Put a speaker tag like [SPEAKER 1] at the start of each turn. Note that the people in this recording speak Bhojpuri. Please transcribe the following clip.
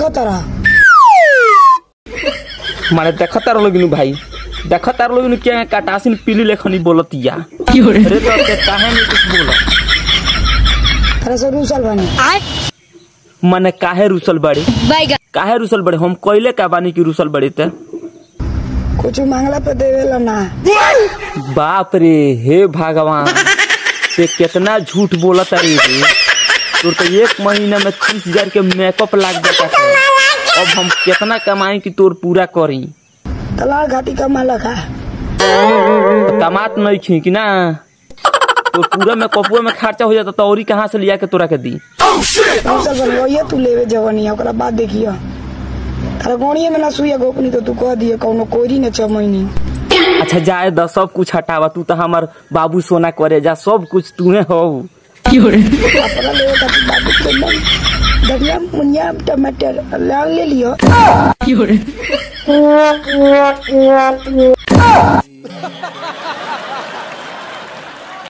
[SPEAKER 1] देखो तारा
[SPEAKER 2] माने देखो तार लोगिनु भाई देखो तार लोगिनु क्या काटासिन पीली लेखनी बोलतिया अरे तो के काहे में कुछ बोला
[SPEAKER 1] अरे सो रूसल बनी
[SPEAKER 2] माने काहे रुसल बड़े काहे रुसल बड़े हम कोइले का बानी की रुसल बड़े ते
[SPEAKER 1] कुछ मांगला पे देवेला ना
[SPEAKER 2] बाप रे हे भगवान ते कितना झूठ बोलत रे तोर तो एक महीना में 30,000 के मेकअप लाग जाता है अब हम कितना कमाई की तोर पूरा करी
[SPEAKER 1] तलाक घाटी कमाला का
[SPEAKER 2] तो कमात नहीं छी कि ना तो पूरा में कपुआ में खर्चा हो जाता तो औरी कहां से लिया के तोरा के दी
[SPEAKER 1] रूसल बनी ये तू लेवे जवानी ओकरा बाद देखियो तारा गोणिए में ना सुइया गोपनी तो तू कह दिए कौनो कोरी ने 6 महीने
[SPEAKER 2] अच्छा जाए द सब कुछ हटावा तू तो हमार बाबू सोना करे जा सब कुछ तूहे हो
[SPEAKER 1] अपना लेवे का बाबू के नहीं धनिया मुनिया टमाटर ले लियो